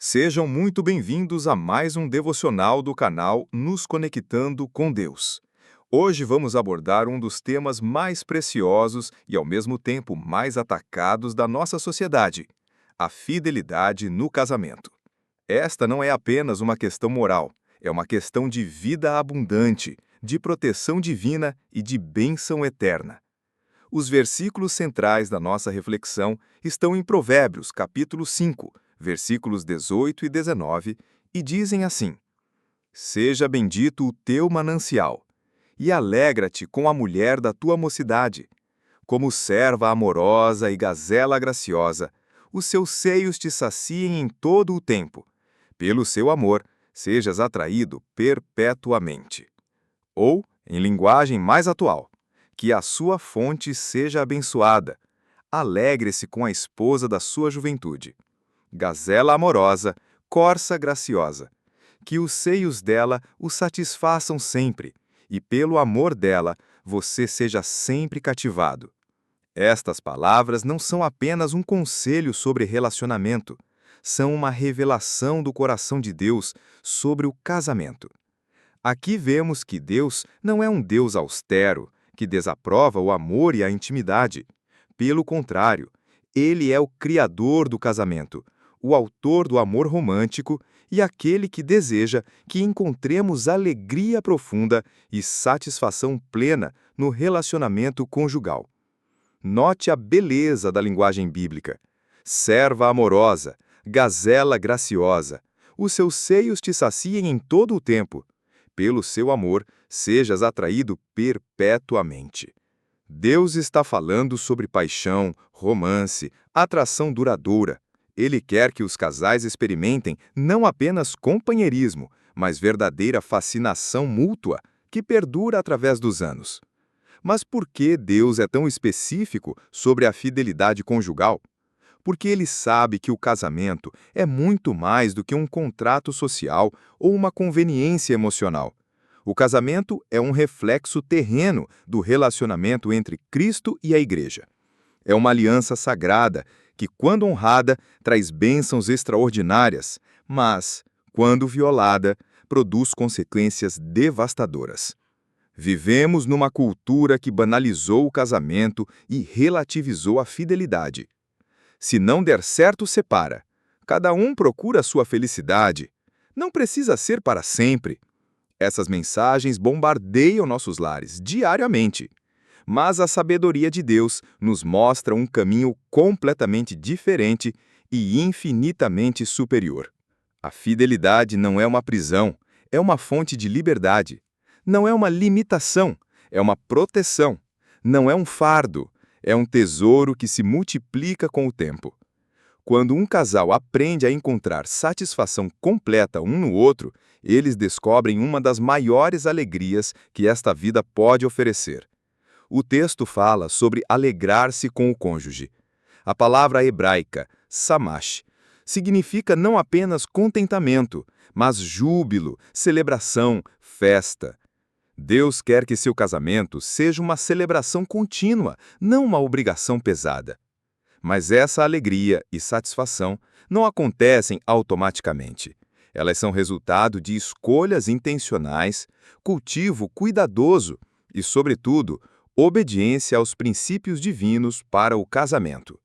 Sejam muito bem-vindos a mais um devocional do canal Nos Conectando com Deus. Hoje vamos abordar um dos temas mais preciosos e, ao mesmo tempo, mais atacados da nossa sociedade: a fidelidade no casamento. Esta não é apenas uma questão moral, é uma questão de vida abundante, de proteção divina e de bênção eterna. Os versículos centrais da nossa reflexão estão em Provérbios, capítulo 5, versículos 18 e 19, e dizem assim: Seja bendito o teu manancial, e alegra-te com a mulher da tua mocidade. Como serva amorosa e gazela graciosa, os seus seios te saciem em todo o tempo. Pelo seu amor, sejas atraído perpetuamente. Ou, em linguagem mais atual, que a sua fonte seja abençoada. Alegre-se com a esposa da sua juventude. Gazela amorosa, corça graciosa. Que os seios dela o satisfaçam sempre, e pelo amor dela você seja sempre cativado. Estas palavras não são apenas um conselho sobre relacionamento, são uma revelação do coração de Deus sobre o casamento. Aqui vemos que Deus não é um Deus austero, que desaprova o amor e a intimidade. Pelo contrário, Ele é o Criador do casamento, o autor do amor romântico e aquele que deseja que encontremos alegria profunda e satisfação plena no relacionamento conjugal. Note a beleza da linguagem bíblica. Serva amorosa, gazela graciosa, os seus seios te saciem em todo o tempo. Pelo seu amor, sejas atraído perpetuamente. Deus está falando sobre paixão, romance, atração duradoura. Ele quer que os casais experimentem não apenas companheirismo, mas verdadeira fascinação mútua, que perdura através dos anos. Mas por que Deus é tão específico sobre a fidelidade conjugal? Porque Ele sabe que o casamento é muito mais do que um contrato social ou uma conveniência emocional. O casamento é um reflexo terreno do relacionamento entre Cristo e a Igreja. É uma aliança sagrada que, quando honrada, traz bênçãos extraordinárias, mas, quando violada, produz consequências devastadoras. Vivemos numa cultura que banalizou o casamento e relativizou a fidelidade. Se não der certo, separa. Cada um procura sua felicidade. Não precisa ser para sempre. Essas mensagens bombardeiam nossos lares diariamente. Mas a sabedoria de Deus nos mostra um caminho completamente diferente e infinitamente superior. A fidelidade não é uma prisão, é uma fonte de liberdade. Não é uma limitação, é uma proteção. Não é um fardo, é um tesouro que se multiplica com o tempo. Quando um casal aprende a encontrar satisfação completa um no outro, eles descobrem uma das maiores alegrias que esta vida pode oferecer. O texto fala sobre alegrar-se com o cônjuge. A palavra hebraica, samash, significa não apenas contentamento, mas júbilo, celebração, festa. Deus quer que seu casamento seja uma celebração contínua, não uma obrigação pesada. Mas essa alegria e satisfação não acontecem automaticamente. Elas são resultado de escolhas intencionais, cultivo cuidadoso e, sobretudo, obediência aos princípios divinos para o casamento.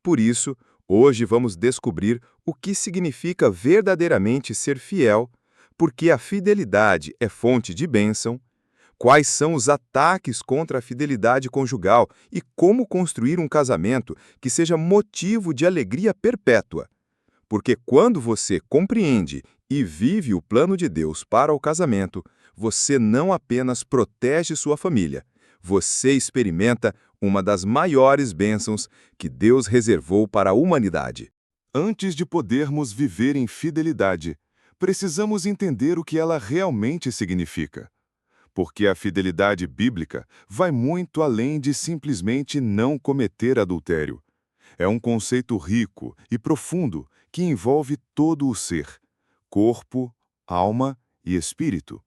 Por isso, hoje vamos descobrir o que significa verdadeiramente ser fiel, porque a fidelidade é fonte de bênção, quais são os ataques contra a fidelidade conjugal e como construir um casamento que seja motivo de alegria perpétua. Porque quando você compreende e vive o plano de Deus para o casamento, você não apenas protege sua família, você experimenta uma das maiores bênçãos que Deus reservou para a humanidade. Antes de podermos viver em fidelidade, precisamos entender o que ela realmente significa. Porque a fidelidade bíblica vai muito além de simplesmente não cometer adultério. É um conceito rico e profundo que envolve todo o ser, corpo, alma e espírito.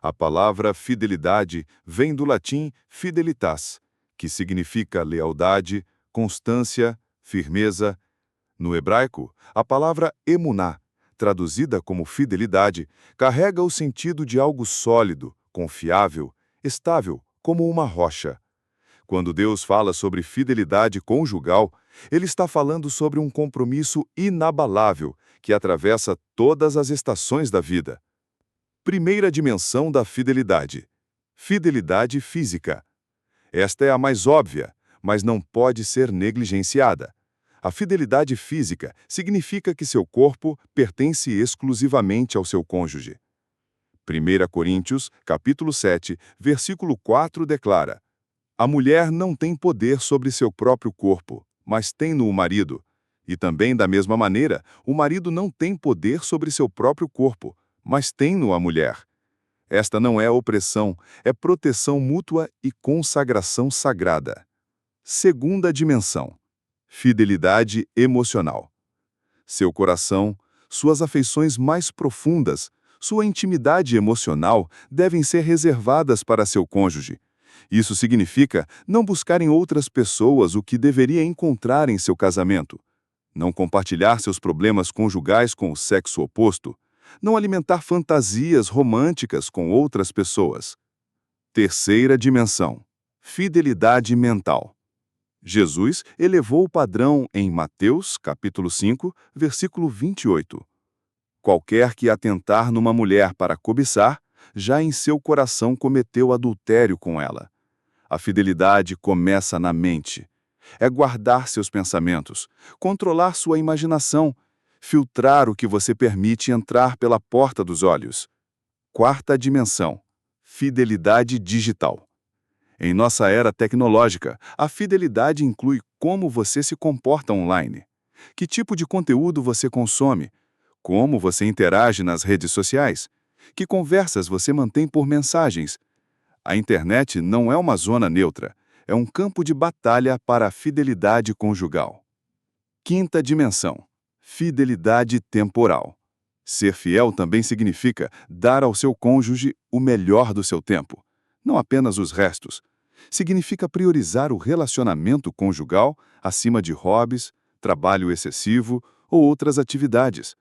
A palavra fidelidade vem do latim fidelitas, que significa lealdade, constância, firmeza, No hebraico, a palavra emuná, traduzida como fidelidade, carrega o sentido de algo sólido, confiável, estável, como uma rocha. Quando Deus fala sobre fidelidade conjugal, ele está falando sobre um compromisso inabalável que atravessa todas as estações da vida. Primeira dimensão da fidelidade: fidelidade física. Esta é a mais óbvia, mas não pode ser negligenciada. A fidelidade física significa que seu corpo pertence exclusivamente ao seu cônjuge. 1 Coríntios, capítulo 7, versículo 4 declara: a mulher não tem poder sobre seu próprio corpo, mas tem-no o marido. E também, da mesma maneira, o marido não tem poder sobre seu próprio corpo, mas tem-no a mulher. Esta não é opressão, é proteção mútua e consagração sagrada. Segunda dimensão: fidelidade emocional. Seu coração, suas afeições mais profundas, sua intimidade emocional devem ser reservadas para seu cônjuge. Isso significa não buscar em outras pessoas o que deveria encontrar em seu casamento, não compartilhar seus problemas conjugais com o sexo oposto, não alimentar fantasias românticas com outras pessoas. Terceira dimensão: fidelidade mental. Jesus elevou o padrão em Mateus, capítulo 5, versículo 28. Qualquer que atentar numa mulher para cobiçar, já em seu coração cometeu adultério com ela. A fidelidade começa na mente. É guardar seus pensamentos, controlar sua imaginação, filtrar o que você permite entrar pela porta dos olhos. Quarta dimensão: fidelidade digital. Em nossa era tecnológica, a fidelidade inclui como você se comporta online, que tipo de conteúdo você consome, como você interage nas redes sociais, que conversas você mantém por mensagens. A internet não é uma zona neutra, é um campo de batalha para a fidelidade conjugal. Quinta dimensão: fidelidade temporal. Ser fiel também significa dar ao seu cônjuge o melhor do seu tempo, não apenas os restos. Significa priorizar o relacionamento conjugal acima de hobbies, trabalho excessivo ou outras atividades.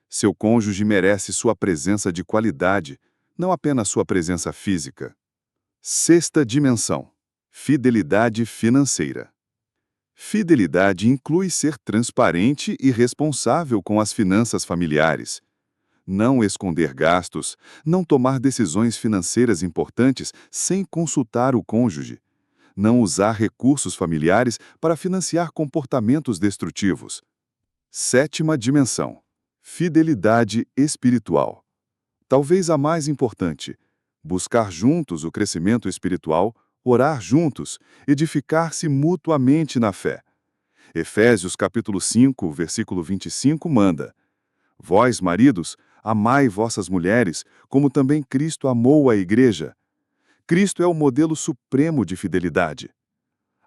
Seu cônjuge merece sua presença de qualidade, não apenas sua presença física. Sexta dimensão: fidelidade financeira. Fidelidade inclui ser transparente e responsável com as finanças familiares. Não esconder gastos, não tomar decisões financeiras importantes sem consultar o cônjuge. Não usar recursos familiares para financiar comportamentos destrutivos. Sétima dimensão: fidelidade espiritual. Talvez a mais importante: buscar juntos o crescimento espiritual, orar juntos, edificar-se mutuamente na fé. Efésios capítulo 5, versículo 25 manda: vós, maridos, amai vossas mulheres, como também Cristo amou a igreja. Cristo é o modelo supremo de fidelidade.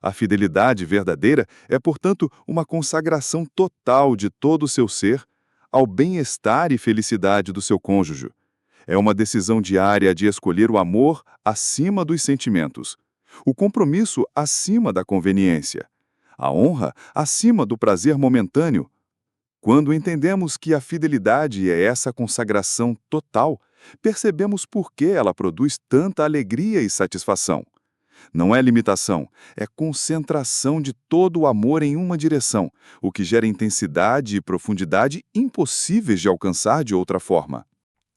A fidelidade verdadeira é, portanto, uma consagração total de todo o seu ser ao bem-estar e felicidade do seu cônjuge. É uma decisão diária de escolher o amor acima dos sentimentos, o compromisso acima da conveniência, a honra acima do prazer momentâneo. Quando entendemos que a fidelidade é essa consagração total, percebemos por que ela produz tanta alegria e satisfação. Não é limitação, é concentração de todo o amor em uma direção, o que gera intensidade e profundidade impossíveis de alcançar de outra forma.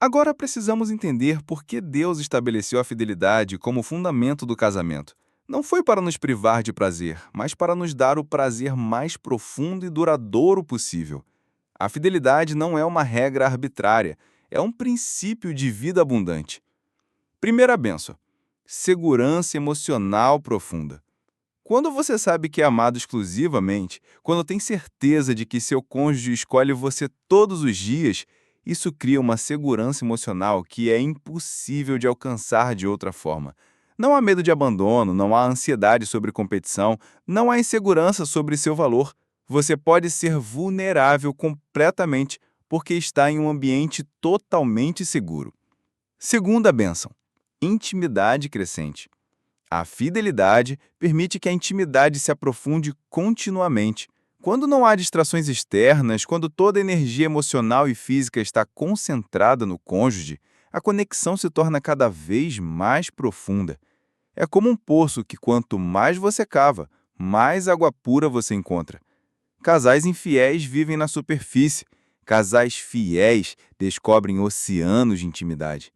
Agora precisamos entender por que Deus estabeleceu a fidelidade como fundamento do casamento. Não foi para nos privar de prazer, mas para nos dar o prazer mais profundo e duradouro possível. A fidelidade não é uma regra arbitrária, é um princípio de vida abundante. Primeira bênção: segurança emocional profunda. Quando você sabe que é amado exclusivamente, quando tem certeza de que seu cônjuge escolhe você todos os dias, isso cria uma segurança emocional que é impossível de alcançar de outra forma. Não há medo de abandono, não há ansiedade sobre competição, não há insegurança sobre seu valor. Você pode ser vulnerável completamente porque está em um ambiente totalmente seguro. Segunda bênção: intimidade crescente. A fidelidade permite que a intimidade se aprofunde continuamente. Quando não há distrações externas, quando toda a energia emocional e física está concentrada no cônjuge, a conexão se torna cada vez mais profunda. É como um poço que, quanto mais você cava, mais água pura você encontra. Casais infiéis vivem na superfície. Casais fiéis descobrem oceanos de intimidade.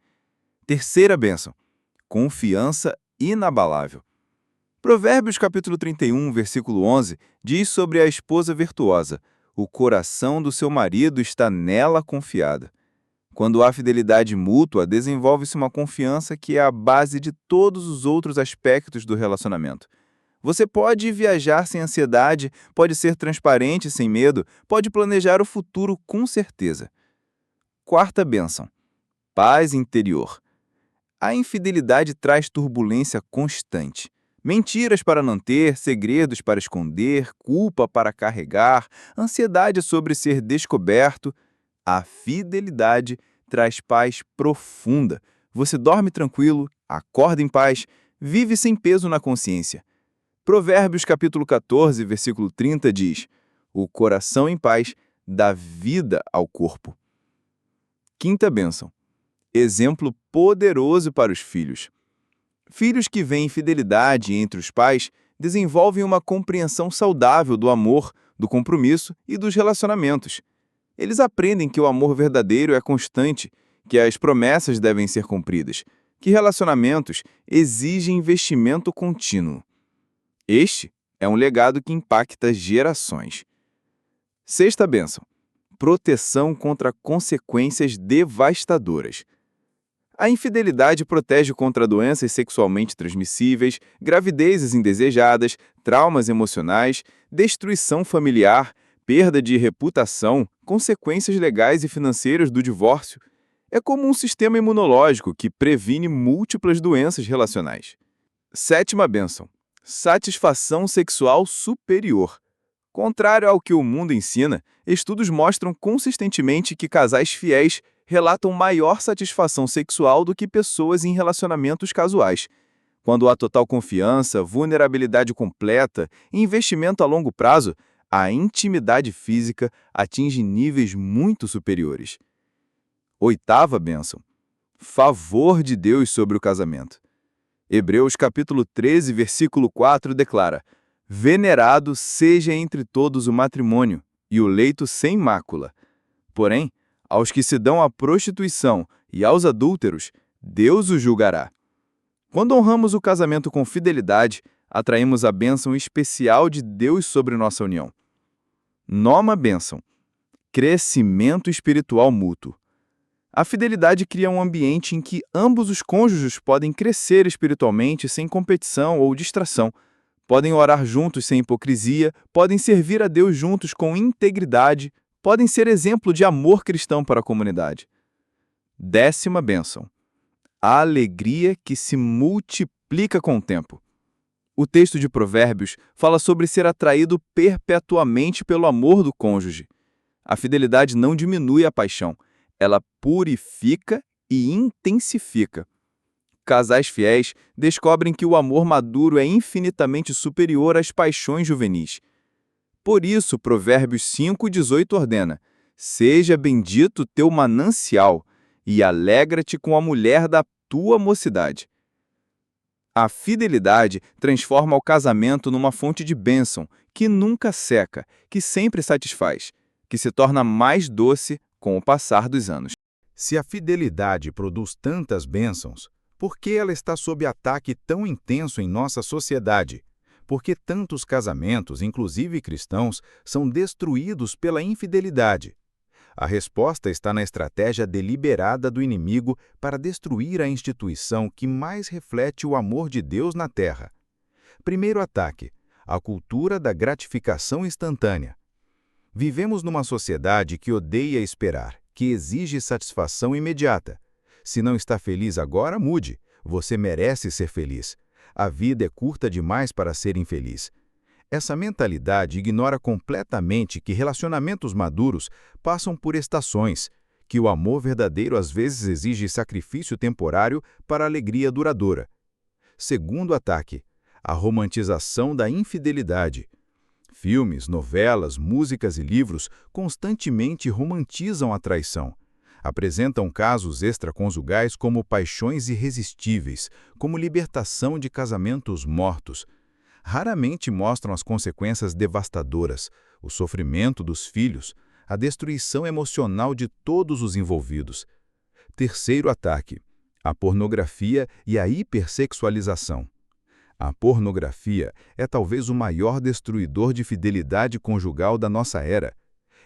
Terceira bênção: confiança inabalável. Provérbios capítulo 31, versículo 11, diz sobre a esposa virtuosa: o coração do seu marido está nela confiada. Quando há fidelidade mútua, desenvolve-se uma confiança que é a base de todos os outros aspectos do relacionamento. Você pode viajar sem ansiedade, pode ser transparente sem medo, pode planejar o futuro com certeza. Quarta bênção: paz interior. A infidelidade traz turbulência constante. Mentiras para não ter, segredos para esconder, culpa para carregar, ansiedade sobre ser descoberto. A fidelidade traz paz profunda. Você dorme tranquilo, acorda em paz, vive sem peso na consciência. Provérbios capítulo 14, versículo 30 diz: o coração em paz dá vida ao corpo. Quinta bênção: exemplo poderoso para os filhos. Filhos que veem fidelidade entre os pais desenvolvem uma compreensão saudável do amor, do compromisso e dos relacionamentos. Eles aprendem que o amor verdadeiro é constante, que as promessas devem ser cumpridas, que relacionamentos exigem investimento contínuo. Este é um legado que impacta gerações. Sexta bênção: proteção contra consequências devastadoras. A infidelidade protege contra doenças sexualmente transmissíveis, gravidezes indesejadas, traumas emocionais, destruição familiar, perda de reputação, consequências legais e financeiras do divórcio. É como um sistema imunológico que previne múltiplas doenças relacionais. Sétima bênção: satisfação sexual superior. Contrário ao que o mundo ensina, estudos mostram consistentemente que casais fiéis relatam maior satisfação sexual do que pessoas em relacionamentos casuais. Quando há total confiança, vulnerabilidade completa e investimento a longo prazo, a intimidade física atinge níveis muito superiores. Oitava bênção: favor de Deus sobre o casamento. Hebreus capítulo 13, versículo 4 declara: venerado seja entre todos o matrimônio e o leito sem mácula. Porém, aos que se dão à prostituição e aos adúlteros, Deus os julgará. Quando honramos o casamento com fidelidade, atraímos a bênção especial de Deus sobre nossa união. Nona bênção: crescimento espiritual mútuo. A fidelidade cria um ambiente em que ambos os cônjuges podem crescer espiritualmente sem competição ou distração, podem orar juntos sem hipocrisia, podem servir a Deus juntos com integridade, podem ser exemplo de amor cristão para a comunidade. Décima bênção: a alegria que se multiplica com o tempo. O texto de Provérbios fala sobre ser atraído perpetuamente pelo amor do cônjuge. A fidelidade não diminui a paixão, ela purifica e intensifica. Casais fiéis descobrem que o amor maduro é infinitamente superior às paixões juvenis. Por isso, Provérbios 5,18 ordena: seja bendito teu manancial, e alegra-te com a mulher da tua mocidade. A fidelidade transforma o casamento numa fonte de bênção, que nunca seca, que sempre satisfaz, que se torna mais doce com o passar dos anos. Se a fidelidade produz tantas bênçãos, por que ela está sob ataque tão intenso em nossa sociedade? Por que tantos casamentos, inclusive cristãos, são destruídos pela infidelidade? A resposta está na estratégia deliberada do inimigo para destruir a instituição que mais reflete o amor de Deus na terra. Primeiro ataque: a cultura da gratificação instantânea. Vivemos numa sociedade que odeia esperar, que exige satisfação imediata. Se não está feliz agora, mude. Você merece ser feliz. A vida é curta demais para ser infeliz. Essa mentalidade ignora completamente que relacionamentos maduros passam por estações, que o amor verdadeiro às vezes exige sacrifício temporário para alegria duradoura. Segundo ataque: a romantização da infidelidade. Filmes, novelas, músicas e livros constantemente romantizam a traição. Apresentam casos extraconjugais como paixões irresistíveis, como libertação de casamentos mortos. Raramente mostram as consequências devastadoras, o sofrimento dos filhos, a destruição emocional de todos os envolvidos. Terceiro ataque: a pornografia e a hipersexualização. A pornografia é talvez o maior destruidor de fidelidade conjugal da nossa era.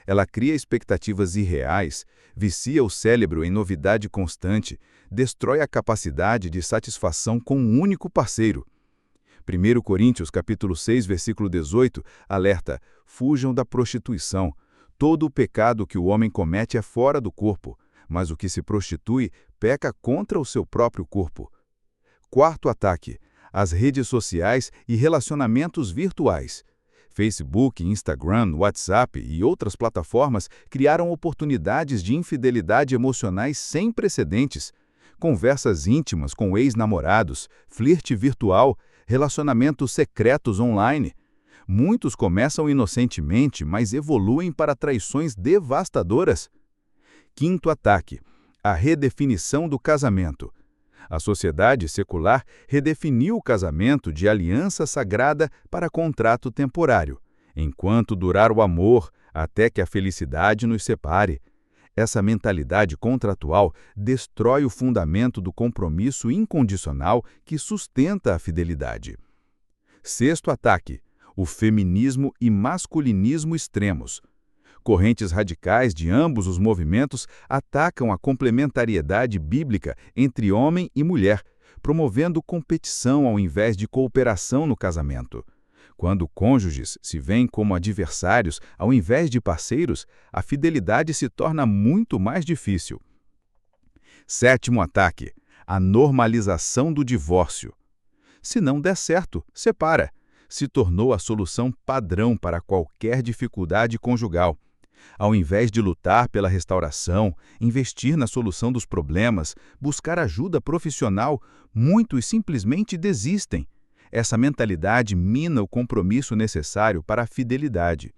Ela cria expectativas irreais, vicia o cérebro em novidade constante, destrói a capacidade de satisfação com um único parceiro. 1 Coríntios capítulo 6, versículo 18, alerta: fujam da prostituição. Todo o pecado que o homem comete é fora do corpo, mas o que se prostitui peca contra o seu próprio corpo. Quarto ataque: as redes sociais e relacionamentos virtuais. Facebook, Instagram, WhatsApp e outras plataformas criaram oportunidades de infidelidade emocionais sem precedentes. Conversas íntimas com ex-namorados, flerte virtual, relacionamentos secretos online. Muitos começam inocentemente, mas evoluem para traições devastadoras. Quinto ataque: a redefinição do casamento. A sociedade secular redefiniu o casamento de aliança sagrada para contrato temporário, enquanto durar o amor, até que a felicidade nos separe. Essa mentalidade contratual destrói o fundamento do compromisso incondicional que sustenta a fidelidade. Sexto ataque: o feminismo e masculinismo extremos. Correntes radicais de ambos os movimentos atacam a complementariedade bíblica entre homem e mulher, promovendo competição ao invés de cooperação no casamento. Quando cônjuges se veem como adversários ao invés de parceiros, a fidelidade se torna muito mais difícil. Sétimo ataque: a normalização do divórcio. Se não der certo, separa. Se tornou a solução padrão para qualquer dificuldade conjugal. Ao invés de lutar pela restauração, investir na solução dos problemas, buscar ajuda profissional, muitos simplesmente desistem. Essa mentalidade mina o compromisso necessário para a fidelidade.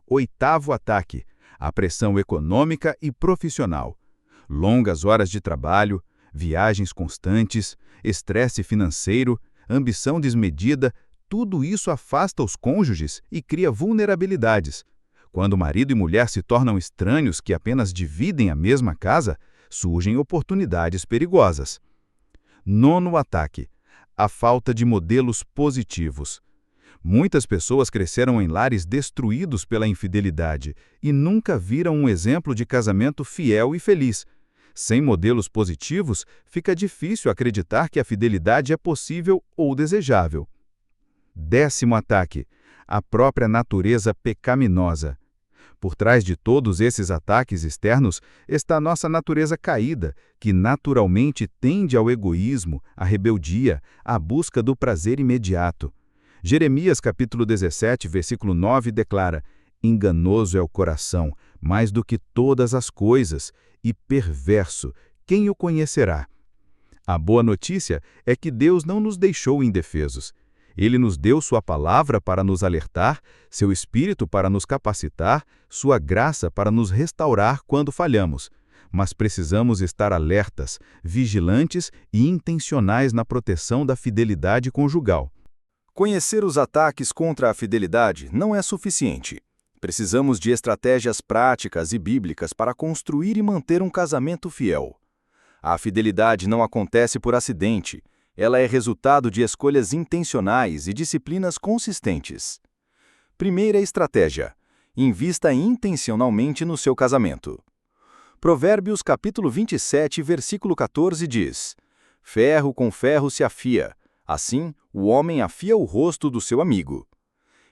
Oitavo ataque: a pressão econômica e profissional. Longas horas de trabalho, viagens constantes, estresse financeiro, ambição desmedida, tudo isso afasta os cônjuges e cria vulnerabilidades. Quando marido e mulher se tornam estranhos que apenas dividem a mesma casa, surgem oportunidades perigosas. Nono ataque: a falta de modelos positivos. Muitas pessoas cresceram em lares destruídos pela infidelidade e nunca viram um exemplo de casamento fiel e feliz. Sem modelos positivos, fica difícil acreditar que a fidelidade é possível ou desejável. Décimo ataque: a própria natureza pecaminosa. Por trás de todos esses ataques externos está nossa natureza caída, que naturalmente tende ao egoísmo, à rebeldia, à busca do prazer imediato. Jeremias capítulo 17, versículo 9 declara: enganoso é o coração, mais do que todas as coisas, e perverso, quem o conhecerá? A boa notícia é que Deus não nos deixou indefesos. Ele nos deu sua palavra para nos alertar, seu Espírito para nos capacitar, sua graça para nos restaurar quando falhamos. Mas precisamos estar alertas, vigilantes e intencionais na proteção da fidelidade conjugal. Conhecer os ataques contra a fidelidade não é suficiente. Precisamos de estratégias práticas e bíblicas para construir e manter um casamento fiel. A fidelidade não acontece por acidente. Ela é resultado de escolhas intencionais e disciplinas consistentes. Primeira estratégia: invista intencionalmente no seu casamento. Provérbios capítulo 27, versículo 14 diz: ferro com ferro se afia, assim o homem afia o rosto do seu amigo.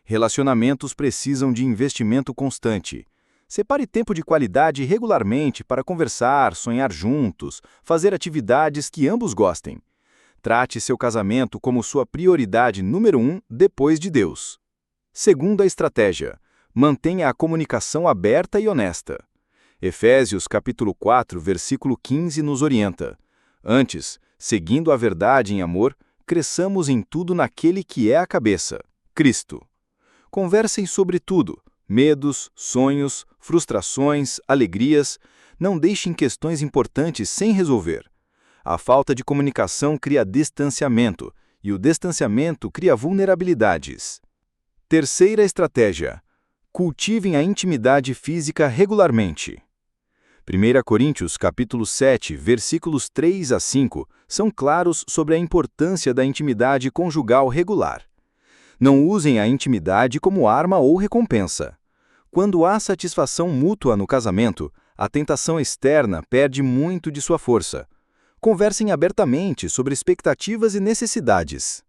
Relacionamentos precisam de investimento constante. Separe tempo de qualidade regularmente para conversar, sonhar juntos, fazer atividades que ambos gostem. Trate seu casamento como sua prioridade número 1 depois de Deus. Segunda estratégia: mantenha a comunicação aberta e honesta. Efésios capítulo 4, versículo 15 nos orienta: antes, seguindo a verdade em amor, cresçamos em tudo naquele que é a cabeça, Cristo. Conversem sobre tudo: medos, sonhos, frustrações, alegrias. Não deixem questões importantes sem resolver. A falta de comunicação cria distanciamento, e o distanciamento cria vulnerabilidades. Terceira estratégia: cultivem a intimidade física regularmente. 1 Coríntios capítulo 7, versículos 3 a 5, são claros sobre a importância da intimidade conjugal regular. Não usem a intimidade como arma ou recompensa. Quando há satisfação mútua no casamento, a tentação externa perde muito de sua força. Conversem abertamente sobre expectativas e necessidades.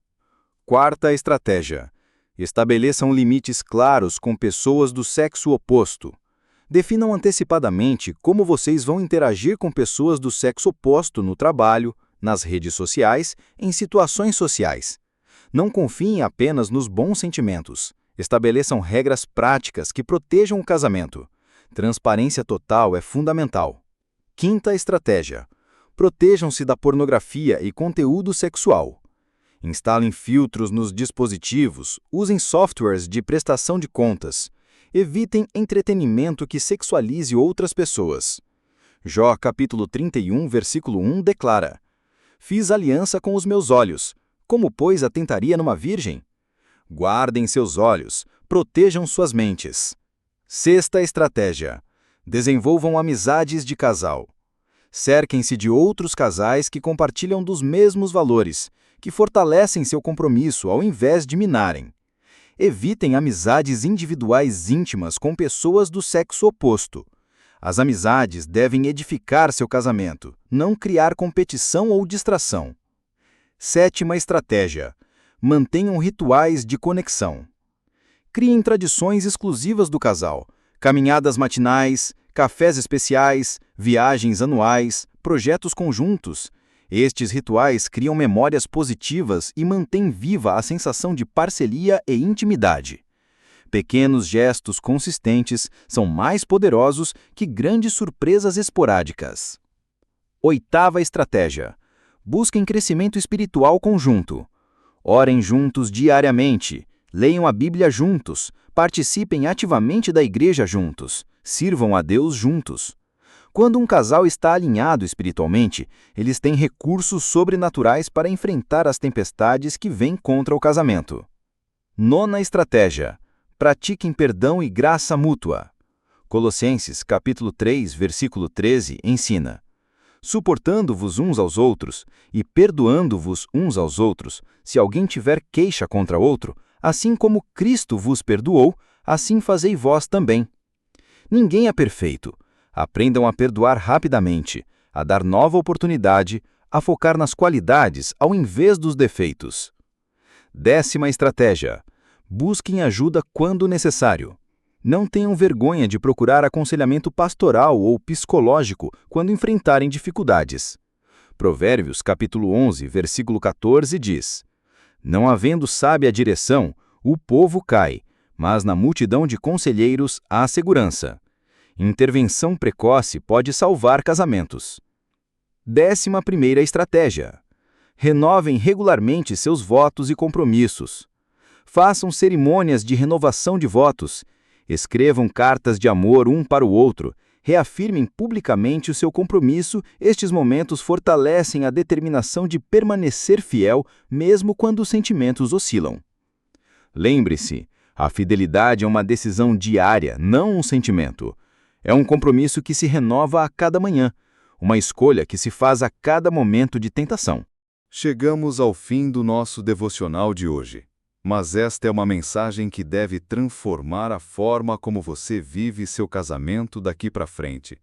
Quarta estratégia: estabeleçam limites claros com pessoas do sexo oposto. Definam antecipadamente como vocês vão interagir com pessoas do sexo oposto no trabalho, nas redes sociais, em situações sociais. Não confiem apenas nos bons sentimentos. Estabeleçam regras práticas que protejam o casamento. Transparência total é fundamental. Quinta estratégia: protejam-se da pornografia e conteúdo sexual. Instalem filtros nos dispositivos, usem softwares de prestação de contas. Evitem entretenimento que sexualize outras pessoas. Jó capítulo 31, versículo 1 declara: Fiz aliança com os meus olhos, como pois atentaria numa virgem? Guardem seus olhos, protejam suas mentes. Sexta estratégia: desenvolvam amizades de casal. Cerquem-se de outros casais que compartilham dos mesmos valores, que fortalecem seu compromisso ao invés de minarem. Evitem amizades individuais íntimas com pessoas do sexo oposto. As amizades devem edificar seu casamento, não criar competição ou distração. Sétima estratégia: mantenham rituais de conexão. Criem tradições exclusivas do casal, caminhadas matinais, cafés especiais, viagens anuais, projetos conjuntos. Estes rituais criam memórias positivas e mantêm viva a sensação de parceria e intimidade. Pequenos gestos consistentes são mais poderosos que grandes surpresas esporádicas. Oitava estratégia: busquem crescimento espiritual conjunto. Orem juntos diariamente, leiam a Bíblia juntos, participem ativamente da igreja juntos, sirvam a Deus juntos. Quando um casal está alinhado espiritualmente, eles têm recursos sobrenaturais para enfrentar as tempestades que vêm contra o casamento. Nona estratégia: pratiquem perdão e graça mútua. Colossenses capítulo 3, versículo 13 ensina: suportando-vos uns aos outros e perdoando-vos uns aos outros, se alguém tiver queixa contra outro, assim como Cristo vos perdoou, assim fazei vós também. Ninguém é perfeito. Aprendam a perdoar rapidamente, a dar nova oportunidade, a focar nas qualidades ao invés dos defeitos. Décima estratégia: busquem ajuda quando necessário. Não tenham vergonha de procurar aconselhamento pastoral ou psicológico quando enfrentarem dificuldades. Provérbios capítulo 11, versículo 14 diz: não havendo sábia direção, o povo cai, mas na multidão de conselheiros há segurança. Intervenção precoce pode salvar casamentos. 11ª estratégia: renovem regularmente seus votos e compromissos. Façam cerimônias de renovação de votos. Escrevam cartas de amor um para o outro. Reafirmem publicamente o seu compromisso. Estes momentos fortalecem a determinação de permanecer fiel, mesmo quando os sentimentos oscilam. Lembre-se, a fidelidade é uma decisão diária, não um sentimento. É um compromisso que se renova a cada manhã, uma escolha que se faz a cada momento de tentação. Chegamos ao fim do nosso devocional de hoje. Mas esta é uma mensagem que deve transformar a forma como você vive seu casamento daqui para frente.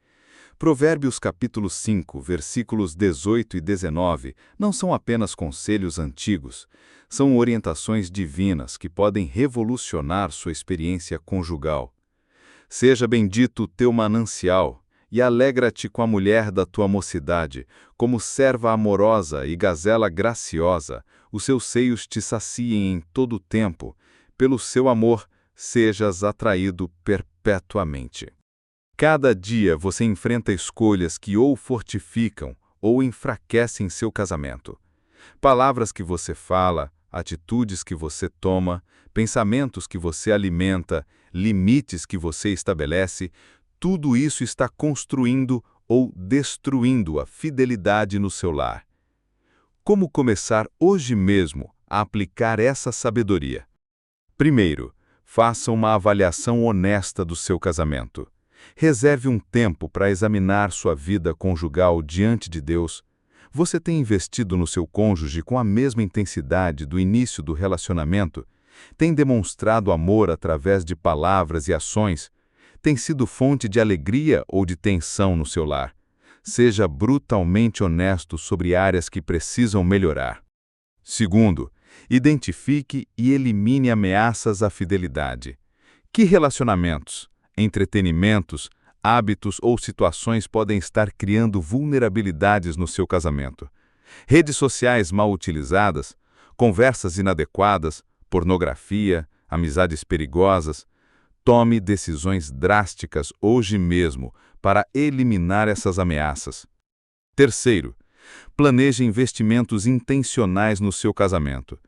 Provérbios capítulo 5, versículos 18 e 19 não são apenas conselhos antigos, são orientações divinas que podem revolucionar sua experiência conjugal. Seja bendito o teu manancial, e alegra-te com a mulher da tua mocidade, como serva amorosa e gazela graciosa, os seus seios te saciem em todo o tempo, pelo seu amor sejas atraído perpetuamente. Cada dia você enfrenta escolhas que ou fortificam ou enfraquecem seu casamento. Palavras que você fala, atitudes que você toma, pensamentos que você alimenta, limites que você estabelece, tudo isso está construindo ou destruindo a fidelidade no seu lar. Como começar hoje mesmo a aplicar essa sabedoria? Primeiro, faça uma avaliação honesta do seu casamento. Reserve um tempo para examinar sua vida conjugal diante de Deus. Você tem investido no seu cônjuge com a mesma intensidade do início do relacionamento? Tem demonstrado amor através de palavras e ações? Tem sido fonte de alegria ou de tensão no seu lar? Seja brutalmente honesto sobre áreas que precisam melhorar. Segundo, identifique e elimine ameaças à fidelidade. Que relacionamentos, entretenimentos, hábitos ou situações podem estar criando vulnerabilidades no seu casamento? Redes sociais mal utilizadas, conversas inadequadas, pornografia, amizades perigosas. Tome decisões drásticas hoje mesmo para eliminar essas ameaças. Terceiro, planeje investimentos intencionais no seu casamento.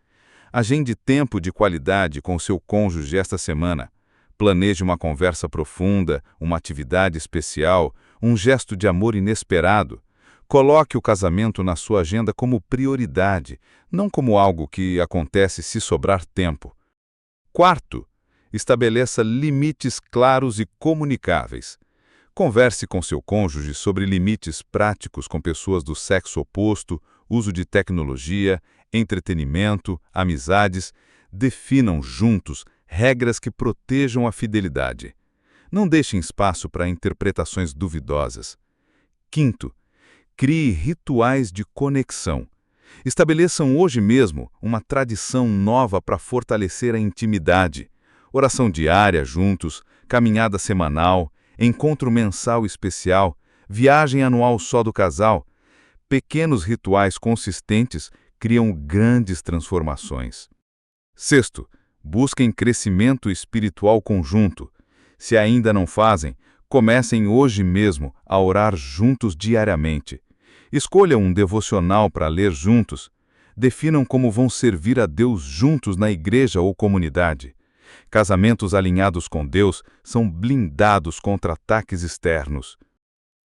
Agende tempo de qualidade com seu cônjuge esta semana. Planeje uma conversa profunda, uma atividade especial, um gesto de amor inesperado. Coloque o casamento na sua agenda como prioridade, não como algo que acontece se sobrar tempo. Quarto, estabeleça limites claros e comunicáveis. Converse com seu cônjuge sobre limites práticos com pessoas do sexo oposto, uso de tecnologia, entretenimento, amizades. Definam juntos regras que protejam a fidelidade. Não deixem espaço para interpretações duvidosas. Quinto, crie rituais de conexão. Estabeleçam hoje mesmo uma tradição nova para fortalecer a intimidade. Oração diária juntos, caminhada semanal, encontro mensal especial, viagem anual só do casal. Pequenos rituais consistentes criam grandes transformações. Sexto, busquem crescimento espiritual conjunto. Se ainda não fazem, comecem hoje mesmo a orar juntos diariamente. Escolham um devocional para ler juntos. Definam como vão servir a Deus juntos na igreja ou comunidade. Casamentos alinhados com Deus são blindados contra ataques externos.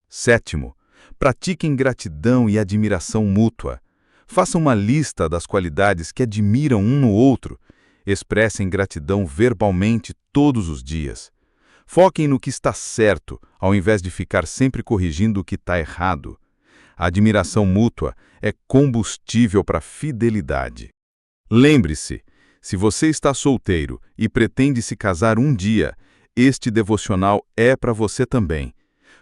Sétimo, pratiquem gratidão e admiração mútua. Façam uma lista das qualidades que admiram um no outro. Expressem gratidão verbalmente todos os dias. Foquem no que está certo, ao invés de ficar sempre corrigindo o que está errado. A admiração mútua é combustível para a fidelidade. Lembre-se, se você está solteiro e pretende se casar um dia, este devocional é para você também.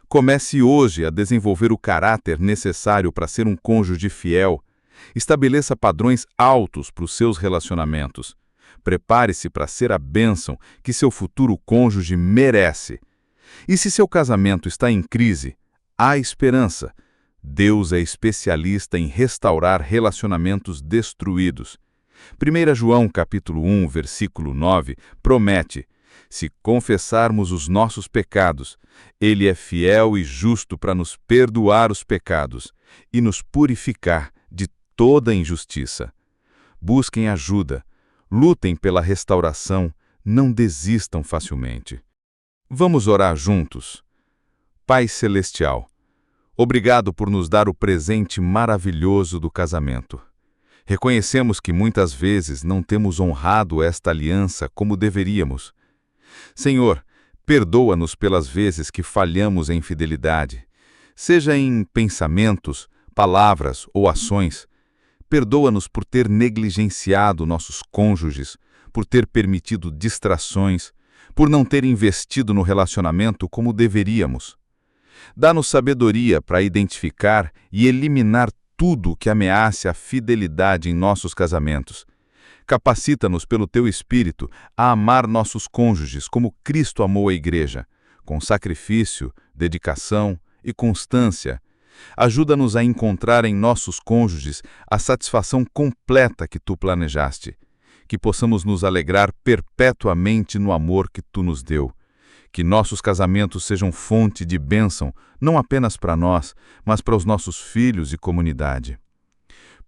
Comece hoje a desenvolver o caráter necessário para ser um cônjuge fiel. Estabeleça padrões altos para os seus relacionamentos. Prepare-se para ser a bênção que seu futuro cônjuge merece. E se seu casamento está em crise, há esperança. Deus é especialista em restaurar relacionamentos destruídos. 1 João capítulo 1, versículo 9, promete: se confessarmos os nossos pecados, Ele é fiel e justo para nos perdoar os pecados e nos purificar de toda injustiça. Busquem ajuda, lutem pela restauração, não desistam facilmente. Vamos orar juntos. Pai Celestial, obrigado por nos dar o presente maravilhoso do casamento. Reconhecemos que muitas vezes não temos honrado esta aliança como deveríamos. Senhor, perdoa-nos pelas vezes que falhamos em fidelidade, seja em pensamentos, palavras ou ações. Perdoa-nos por ter negligenciado nossos cônjuges, por ter permitido distrações, por não ter investido no relacionamento como deveríamos. Dá-nos sabedoria para identificar e eliminar tudo que ameace a fidelidade em nossos casamentos. Capacita-nos pelo Teu Espírito a amar nossos cônjuges como Cristo amou a Igreja, com sacrifício, dedicação e constância. Ajuda-nos a encontrar em nossos cônjuges a satisfação completa que Tu planejaste, que possamos nos alegrar perpetuamente no amor que Tu nos deu. Que nossos casamentos sejam fonte de bênção, não apenas para nós, mas para os nossos filhos e comunidade.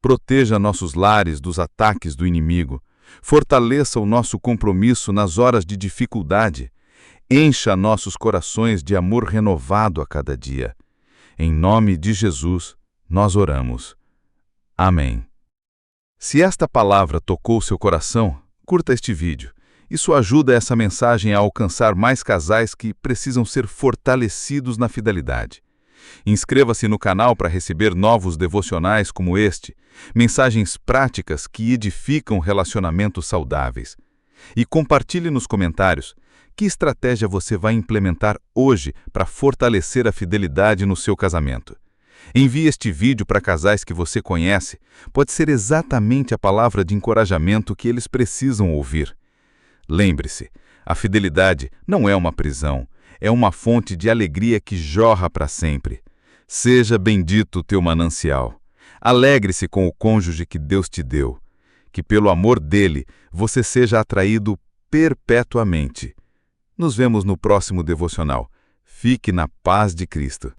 Proteja nossos lares dos ataques do inimigo. Fortaleça o nosso compromisso nas horas de dificuldade. Encha nossos corações de amor renovado a cada dia. Em nome de Jesus, nós oramos. Amém. Se esta palavra tocou seu coração, curta este vídeo. Isso ajuda essa mensagem a alcançar mais casais que precisam ser fortalecidos na fidelidade. Inscreva-se no canal para receber novos devocionais como este, mensagens práticas que edificam relacionamentos saudáveis. E compartilhe nos comentários que estratégia você vai implementar hoje para fortalecer a fidelidade no seu casamento. Envie este vídeo para casais que você conhece, pode ser exatamente a palavra de encorajamento que eles precisam ouvir. Lembre-se, a fidelidade não é uma prisão, é uma fonte de alegria que jorra para sempre. Seja bendito o teu manancial. Alegre-se com o cônjuge que Deus te deu. Que pelo amor dele você seja atraído perpetuamente. Nos vemos no próximo devocional. Fique na paz de Cristo.